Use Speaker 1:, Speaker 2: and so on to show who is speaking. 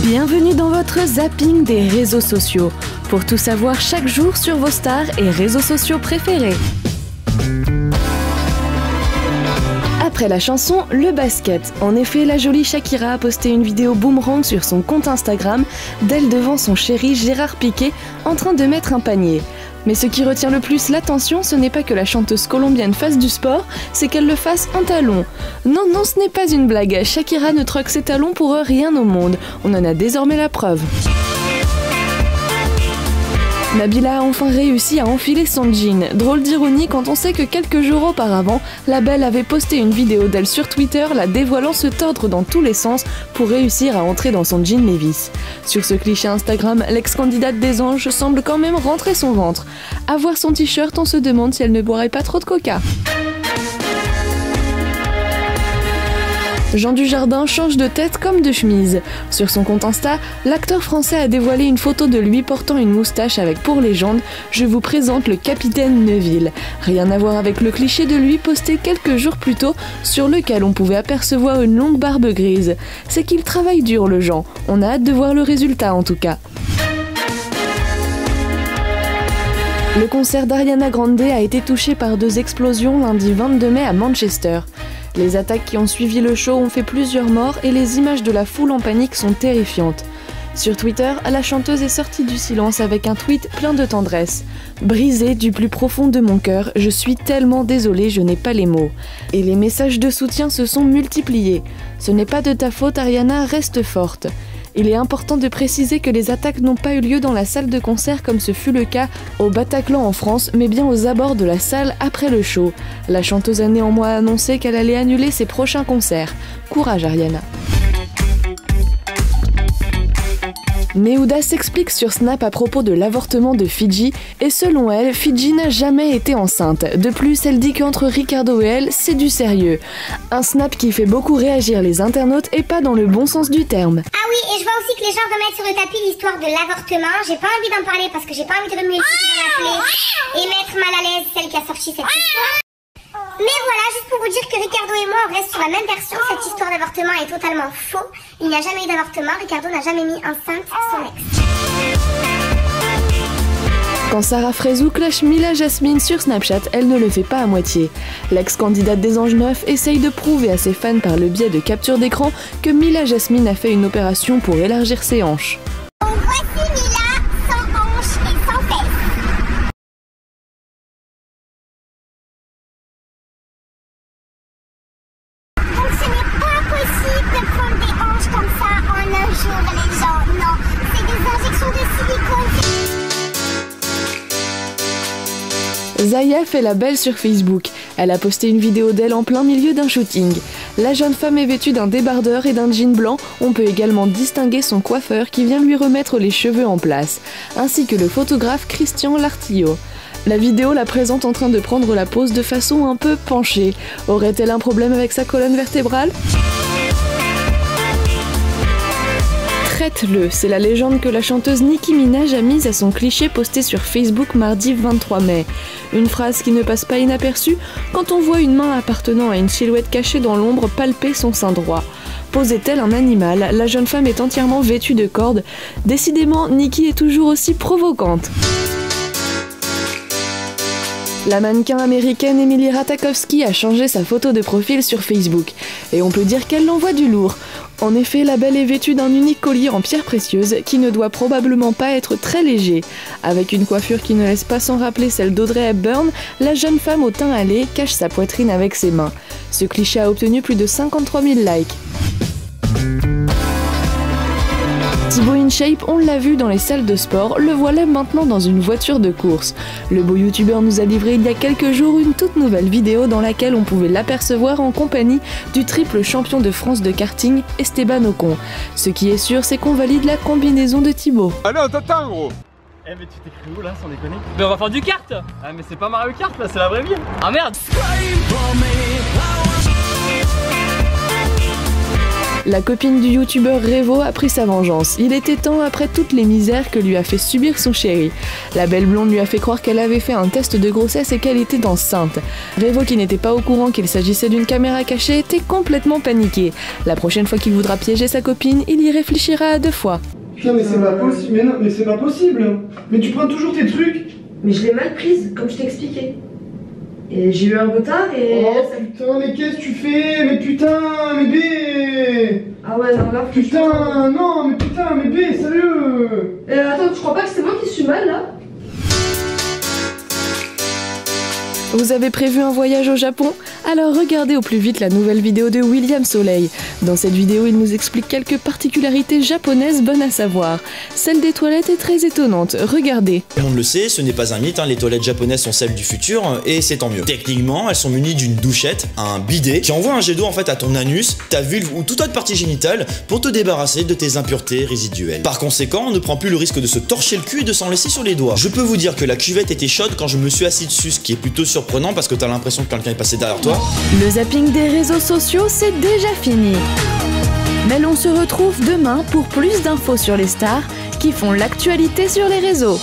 Speaker 1: Bienvenue dans votre zapping des réseaux sociaux, pour tout savoir chaque jour sur vos stars et réseaux sociaux préférés. Après la chanson, le basket. En effet, la jolie Shakira a posté une vidéo boomerang sur son compte Instagram d'elle devant son chéri Gérard Piqué en train de mettre un panier. Mais ce qui retient le plus l'attention, ce n'est pas que la chanteuse colombienne fasse du sport, c'est qu'elle le fasse en talons. Non, ce n'est pas une blague, Shakira ne troque ses talons pour rien au monde. On en a désormais la preuve. Nabila a enfin réussi à enfiler son jean. Drôle d'ironie quand on sait que quelques jours auparavant, la belle avait posté une vidéo d'elle sur Twitter la dévoilant se tordre dans tous les sens pour réussir à entrer dans son jean Levi's. Sur ce cliché Instagram, l'ex-candidate des anges semble quand même rentrer son ventre. À voir son t-shirt, on se demande si elle ne boirait pas trop de coca. Jean Dujardin change de tête comme de chemise. Sur son compte Insta, l'acteur français a dévoilé une photo de lui portant une moustache avec pour légende « Je vous présente le capitaine Neuville ». Rien à voir avec le cliché de lui posté quelques jours plus tôt, sur lequel on pouvait apercevoir une longue barbe grise. C'est qu'il travaille dur le Jean. On a hâte de voir le résultat en tout cas. Le concert d'Ariana Grande a été touché par 2 explosions lundi 22 mai à Manchester. Les attaques qui ont suivi le show ont fait plusieurs morts et les images de la foule en panique sont terrifiantes. Sur Twitter, la chanteuse est sortie du silence avec un tweet plein de tendresse. « Brisée du plus profond de mon cœur, je suis tellement désolée, je n'ai pas les mots. » Et les messages de soutien se sont multipliés. « Ce n'est pas de ta faute, Ariana, reste forte. » Il est important de préciser que les attaques n'ont pas eu lieu dans la salle de concert comme ce fut le cas au Bataclan en France, mais bien aux abords de la salle après le show. La chanteuse a néanmoins annoncé qu'elle allait annuler ses prochains concerts. Courage Ariana. Neouda s'explique sur Snap à propos de l'avortement de Fidji, et selon elle, Fidji n'a jamais été enceinte. De plus, elle dit qu'entre Ricardo et elle, c'est du sérieux. Un Snap qui fait beaucoup réagir les internautes et pas dans le bon sens du terme.
Speaker 2: Ah oui, et je vois aussi que les gens remettent sur le tapis l'histoire de l'avortement. J'ai pas envie d'en parler parce que j'ai pas envie de remuer dans la plaie et mettre mal à l'aise celle qui a sorti cette histoire. Mais voilà, juste pour vous dire que Ricardo et moi, on reste sur la même version. Cette histoire d'avortement est totalement faux. Il n'y a jamais eu d'avortement. Ricardo n'a jamais mis enceinte son ex.
Speaker 1: Quand Sarah Frézou clash Mila Jasmine sur Snapchat, elle ne le fait pas à moitié. L'ex-candidate des Anges 9 essaye de prouver à ses fans par le biais de captures d'écran que Mila Jasmine a fait une opération pour élargir ses hanches.
Speaker 2: Voici Mila sans hanches et sans fesses. Donc ce n'est pas possible de prendre des hanches comme ça en un jour, les gens. Non, c'est des injections de silicone.
Speaker 1: Zaya fait la belle sur Facebook. Elle a posté une vidéo d'elle en plein milieu d'un shooting. La jeune femme est vêtue d'un débardeur et d'un jean blanc. On peut également distinguer son coiffeur qui vient lui remettre les cheveux en place, ainsi que le photographe Christian Lartillo. La vidéo la présente en train de prendre la pose de façon un peu penchée. Aurait-elle un problème avec sa colonne vertébrale ? Traite-le, c'est la légende que la chanteuse Nicki Minaj a mise à son cliché posté sur Facebook mardi 23 mai. Une phrase qui ne passe pas inaperçue quand on voit une main appartenant à une silhouette cachée dans l'ombre palper son sein droit. Posait-elle un animal ? La jeune femme est entièrement vêtue de cordes. Décidément, Nicki est toujours aussi provocante. La mannequin américaine Emily Ratajkowski a changé sa photo de profil sur Facebook. Et on peut dire qu'elle l'envoie du lourd. En effet, la belle est vêtue d'un unique collier en pierre précieuse qui ne doit probablement pas être très léger. Avec une coiffure qui ne laisse pas sans rappeler celle d'Audrey Hepburn, la jeune femme au teint hâlé cache sa poitrine avec ses mains. Ce cliché a obtenu plus de 53 000 likes. Thibaut InShape, on l'a vu dans les salles de sport, le voilà maintenant dans une voiture de course. Le beau youtubeur nous a livré il y a quelques jours une toute nouvelle vidéo dans laquelle on pouvait l'apercevoir en compagnie du triple champion de France de karting, Esteban Ocon. Ce qui est sûr, c'est qu'on valide la combinaison de Thibaut.
Speaker 3: Allez, on t'attend gros.
Speaker 4: Eh mais tu t'écris où là sans déconner? Mais on va faire du kart. Ah mais c'est pas Mario Kart là, c'est la vraie vie. Ah merde.
Speaker 1: La copine du youtubeur Revo a pris sa vengeance. Il était temps après toutes les misères que lui a fait subir son chéri. La belle blonde lui a fait croire qu'elle avait fait un test de grossesse et qu'elle était enceinte. Revo, qui n'était pas au courant qu'il s'agissait d'une caméra cachée, était complètement paniqué. La prochaine fois qu'il voudra piéger sa copine, il y réfléchira à 2 fois.
Speaker 3: Putain, mais c'est pas possible, mais non, mais c'est pas possible. Mais tu prends toujours tes trucs.
Speaker 5: Mais je l'ai mal prise, comme je t'ai expliqué. Et j'ai eu un retard et...
Speaker 3: Oh putain, mais qu'est-ce que tu fais? Mais putain, mais B.
Speaker 5: Ah ouais, non, là...
Speaker 3: Putain, non, mais putain, mais B, sérieux.
Speaker 5: Attends, tu crois pas que c'est moi qui suis mal, là?
Speaker 1: Vous avez prévu un voyage au Japon? Alors regardez au plus vite la nouvelle vidéo de William Soleil. Dans cette vidéo, il nous explique quelques particularités japonaises bonnes à savoir. Celle des toilettes est très étonnante, regardez.
Speaker 6: Tout le monde le sait, ce n'est pas un mythe, les toilettes japonaises sont celles du futur, et c'est tant mieux. Techniquement, elles sont munies d'une douchette, un bidet, qui envoie un jet d'eau en fait à ton anus, ta vulve ou toute autre partie génitale pour te débarrasser de tes impuretés résiduelles. Par conséquent, on ne prend plus le risque de se torcher le cul et de s'en laisser sur les doigts. Je peux vous dire que la cuvette était chaude quand je me suis assis dessus, ce qui est plutôt surprenant parce que t'as l'impression que quelqu'un est passé derrière toi.
Speaker 1: Le zapping des réseaux sociaux, c'est déjà fini. Mais l'on se retrouve demain pour plus d'infos sur les stars qui font l'actualité sur les réseaux.